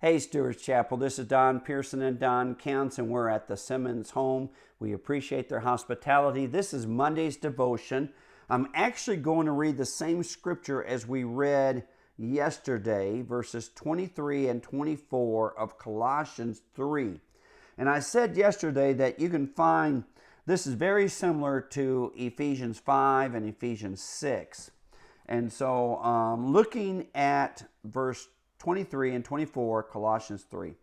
Hey, Stewart's Chapel. This is Don Pierson and Don Counts, and we're at the Simmons home. We appreciate their hospitality. This is Monday's devotion. I'm actually going to read the same scripture as we read yesterday, verses 23 and 24 of Colossians 3. And I said yesterday that you can find this is very similar to Ephesians 5 and Ephesians 6. And so looking at verse 23 and 24, Colossians 3.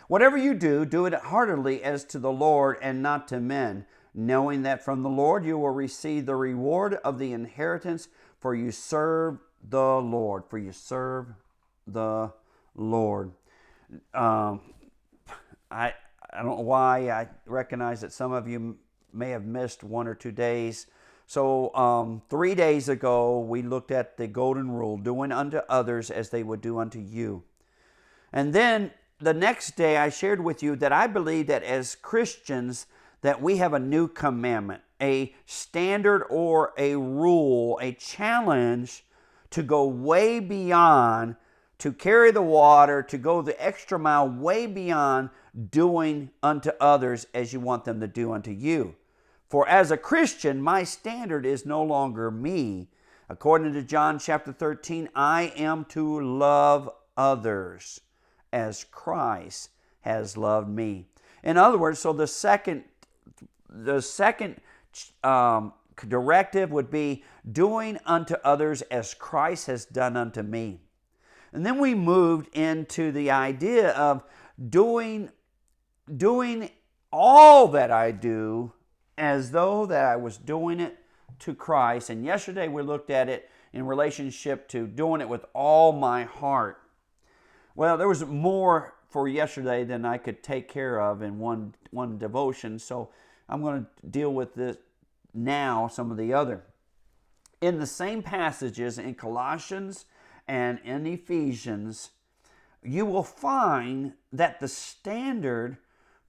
Whatever you do, do it heartily as to the Lord and not to men, knowing that from the Lord you will receive the reward of the inheritance, for you serve the Lord. For you serve the Lord. I don't know why. I recognize that some of you may have missed 1 or 2 days. So 3 days ago, we looked at the golden rule, doing unto others as they would do unto you. And then the next day, I shared with you that I believe that as Christians, that we have a new commandment, a standard or a rule, a challenge to go way beyond, to carry the water, to go the extra mile way beyond doing unto others as you want them to do unto you. For as a Christian, my standard is no longer me. According to John chapter 13, I am to love others as Christ has loved me. In other words, so the second directive would be doing unto others as Christ has done unto me. And then we moved into the idea of doing all that I do as though that I was doing it to Christ. And yesterday we looked at it in relationship to doing it with all my heart. Well, there was more for yesterday than I could take care of in one devotion, so I'm going to deal with this now, some of the other. In the same passages in Colossians and in Ephesians, you will find that the standard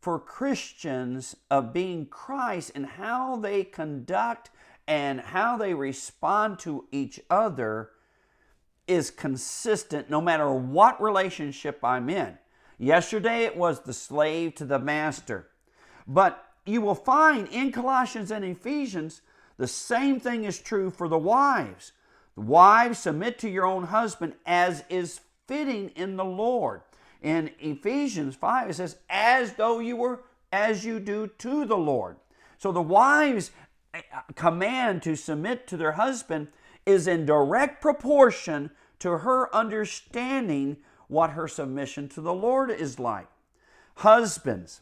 for Christians of being Christ and how they conduct and how they respond to each other is consistent no matter what relationship I'm in. Yesterday it was the slave to the master. But you will find in Colossians and Ephesians the same thing is true for the wives. The wives, submit to your own husband as is fitting in the Lord. In Ephesians 5, it says, as you do to the Lord. So the wives' command to submit to their husband is in direct proportion to her understanding what her submission to the Lord is like. Husbands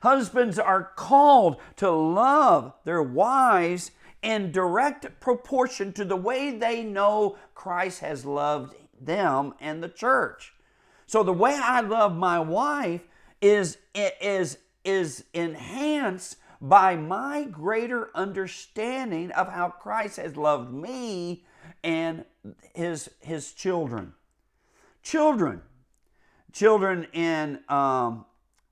are called to love their wives in direct proportion to the way they know Christ has loved them and the church. So the way I love my wife is enhanced by my greater understanding of how Christ has loved me and his children. Children in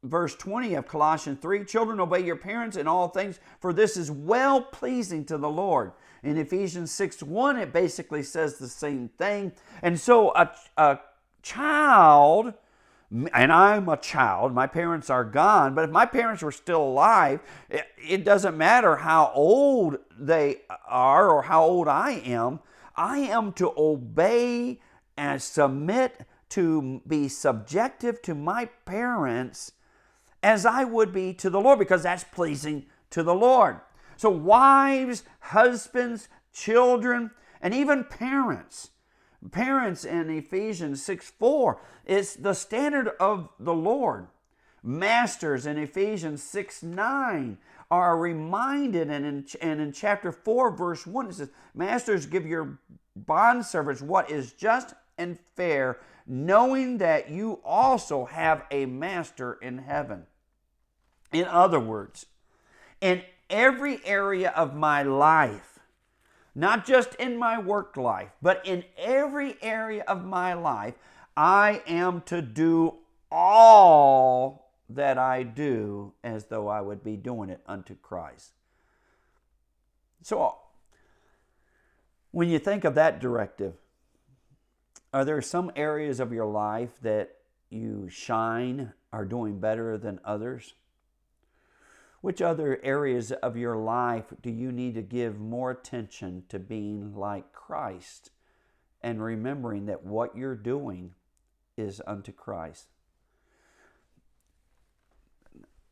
verse 20 of Colossians 3, children, obey your parents in all things, for this is well pleasing to the Lord. In Ephesians 6:1, it basically says the same thing. And so a child, and I'm a child, my parents are gone, but if my parents were still alive, it doesn't matter how old they are or how old I am to obey and submit, to be subjective to my parents as I would be to the Lord, because that's pleasing to the Lord. So wives, husbands, children, and even parents. Parents in Ephesians 6:4, it's the standard of the Lord. Masters in Ephesians 6:9 are reminded, and in chapter 4, verse 1, it says, Masters, give your bondservants what is just and fair, knowing that you also have a master in heaven. In other words, in every area of my life, not just in my work life, but in every area of my life, I am to do all that I do as though I would be doing it unto Christ. So, when you think of that directive, Are there some areas of your life that you shine, are doing better than others? Which other areas of your life do you need to give more attention to being like Christ and remembering that what you're doing is unto Christ?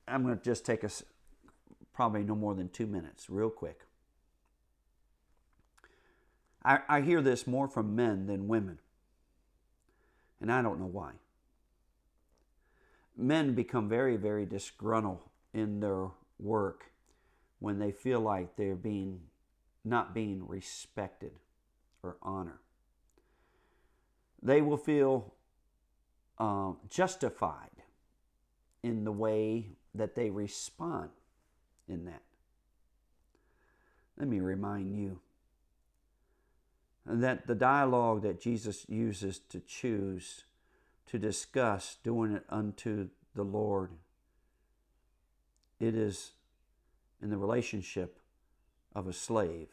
I'm going to just take us probably no more than 2 minutes, real quick. I hear this more from men than women, and I don't know why. Men become very, very disgruntled in their work when they feel like they're not being respected or honored. They will feel justified in the way that they respond in that. Let me remind you that the dialogue that Jesus uses to choose to discuss doing it unto the Lord, it is in the relationship of a slave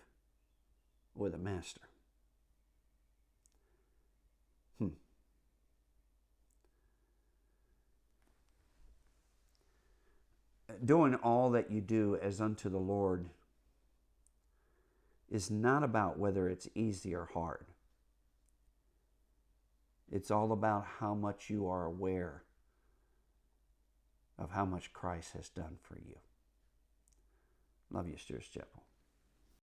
with a master. Doing all that you do as unto the Lord is not about whether it's easy or hard. It's all about how much you are aware of how much Christ has done for you. Love you, Steers Chapel.